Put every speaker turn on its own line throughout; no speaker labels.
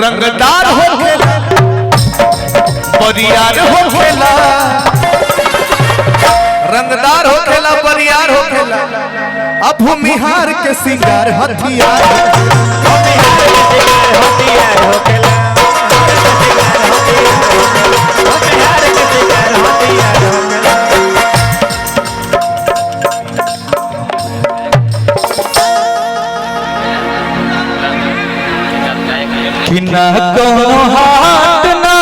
रंगदार हो खेला बरियार हो खेला, रंगदार हो खेला बरियार हो खेला, अब भूमिहार के सिंगार हथियार हो खेला।
कि ना कोनो हाथ ना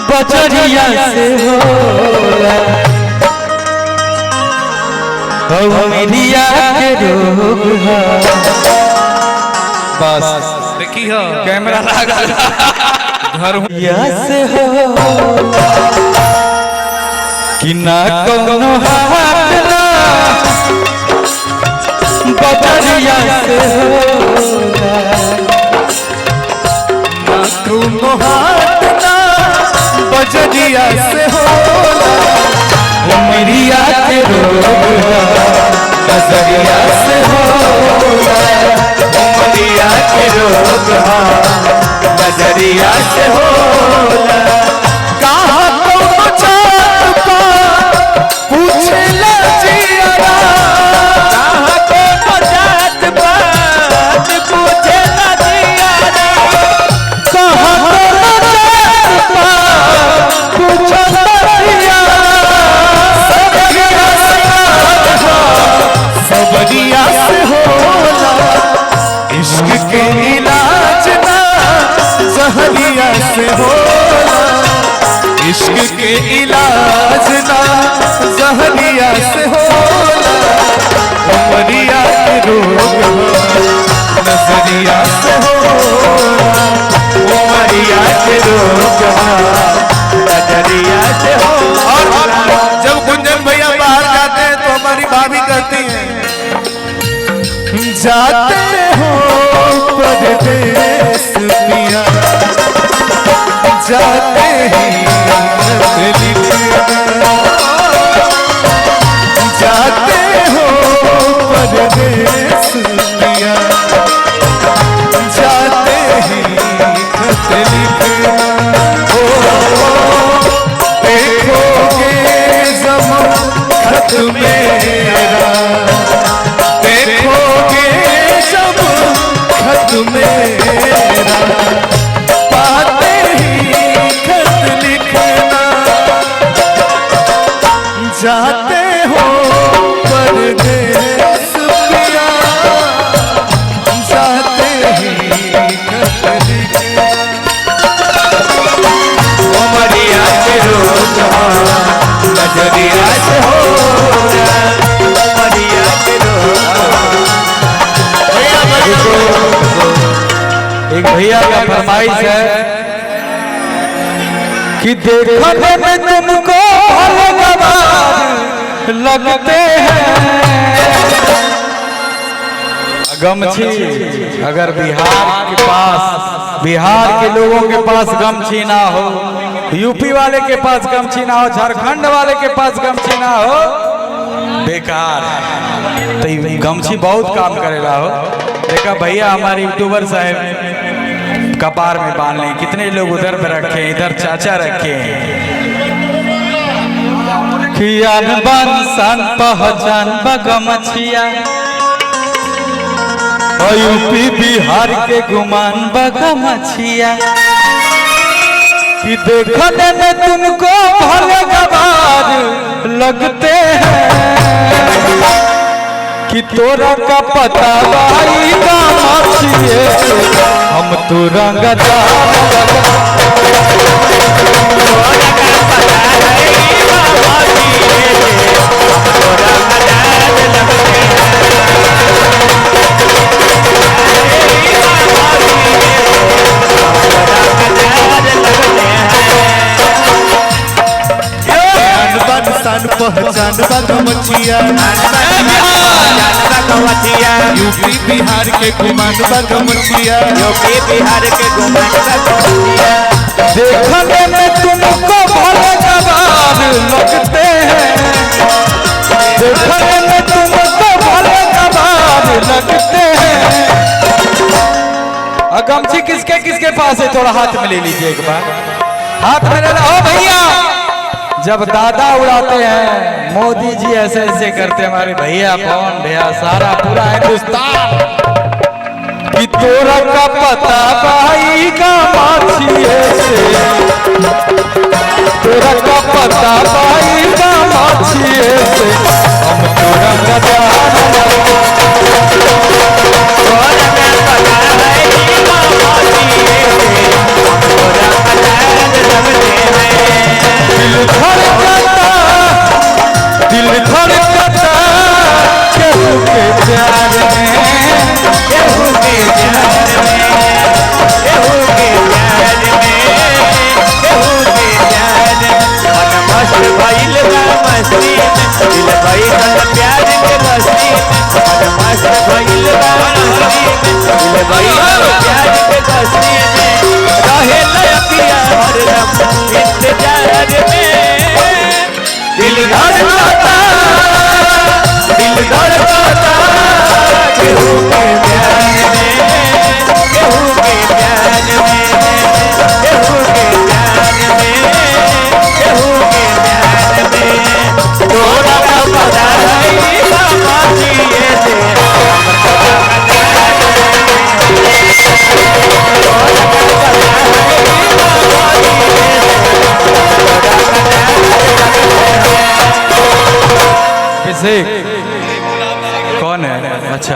बजरिया से होला, मेरिया के रोग है। बस
देखी हो कैमरा लगा घर
से हो कि ना कोनो हाथ ना बजरिया से होला,
ना कोनो हाथ ना बजरिया से होला,
मेरिया के रोग नजरिया से होला,
उमरिया के रोग नजरिया से होला। कहाँ कोनो जात का पूछेला जियारा, कहाँ कोनो जात पात पूछेला जियारा,
कहाँ कोनो जात पात पूछेला जियारा,
सबरिया से होला, इश्क के इलाज ना जहरिया से होला, इश्क के इलाज ना जहरिया से होला, उमरिया के रोग नजरिया से होला, उमरिया के रोग नजरिया से होला। और जब गुंजन भैया बाहर जाते हैं तो हमारी भाभी कहती है, जाते हो परदेस पिया, जाते ही जाते हो परदेस पिया, जाते ही खत लिखना, देखोगे जब खत मेरा, देखोगे जब खत मेरा, पाते ही खत लिखना, जाते हो परदेस पिया, जाते ही खत लिखना। उमरिया के रोग नजरिया से होला, उमरिया के रोग।
एक भैया का फरमाइश है कि देखने में तुमको भगवान लगते हैं गमछी। अगर बिहार के लोगों के पास गमछी ना हो, यूपी वाले के पास गमछी ना हो, झारखंड वाले के पास गमछी ना हो, बेकार है। तो गमछी बहुत काम करेगा हो। देखा भैया हमारे यूट्यूबर साहब कपार में बांध लें, कितने लोग उधर पे रखे हैं, इधर चाचा रखे हैं। सन पहचान बगमछिया, यूपी बिहार के गुमान बगमछिया, कि देखने में तुमको भले गवार लगते हैं, कि तोरा का पता भाई का मछिए, हम तो
पहचान बगमछिया, यूपी बिहार के गुमान बगमछिया, यूपी बिहार के गुमान बगमछिया,
देखने में तुमको भले गवार लगते हैं, देखने में तुमको भले गवार लगते हैं। गमछी किसके किसके पास है? थोड़ा हाथ में ले लीजिए एक बार, हाथ में ले लो। ओ भैया, जब दादा उड़ाते हैं, मोदी जी ऐसे ऐसे करते, हमारे भैया पवन भैया, सारा पूरा हिंदुस्तान कि तोरा का पता भाई का माछिए से, तोरा का पता भाई का माछिए से, हम तोरा दिल धड़कता केहू के प्यार में,
केहू के प्यार में, केहू के प्यार में, केहू के प्यार में। मन मस्त भइल बा मस्ती में, दिल भइल प्यार के मस्ती में। मन मस्त भइल बा मस्ती में, दिल भइल प्यार के मस्ती में। रहे लयकिया हरदम इंतजार में, दिल धड़कता, दिल धड़कता केहू के प्यार में, केहू के प्यार में, केहू के प्यार में, केहू के प्यार में। तोरा का पता नहीं माछिए से,
कौन है? अच्छा,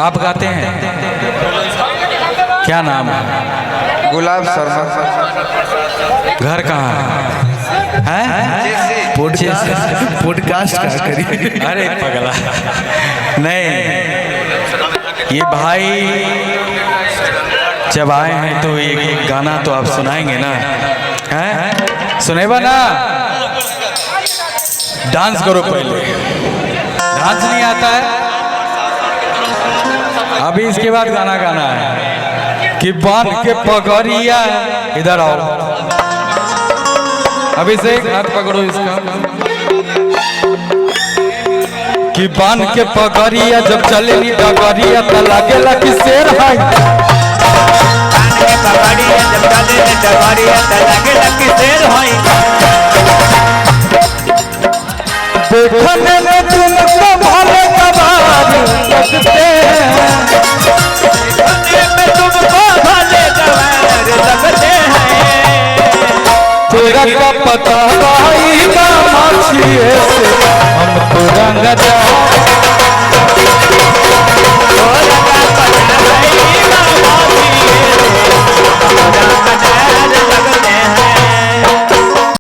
आप गाते हैं? क्या नाम है?
गुलाब शर्मा।
घर कहाँ है?
पॉडकास्ट का करिए।
अरे पगला, नहीं, ये भाई जब आए हैं तो एक गाना तो आप सुनाएंगे ना? हैं? सुनेबा ना? डांस करो पहले, डांस नहीं आता है? अभी इसके बाद गाना गाना है कि बांध के पगड़िया, इधर आओ अभिषेक, हाथ पकड़ो इसका, कि बांध के पगड़िया जब चले नी डगरिया तो लागेला कि शेर है।
बांध के पगड़िया जब चले नी डगरिया तो लागेला कि शेर है।
देखने में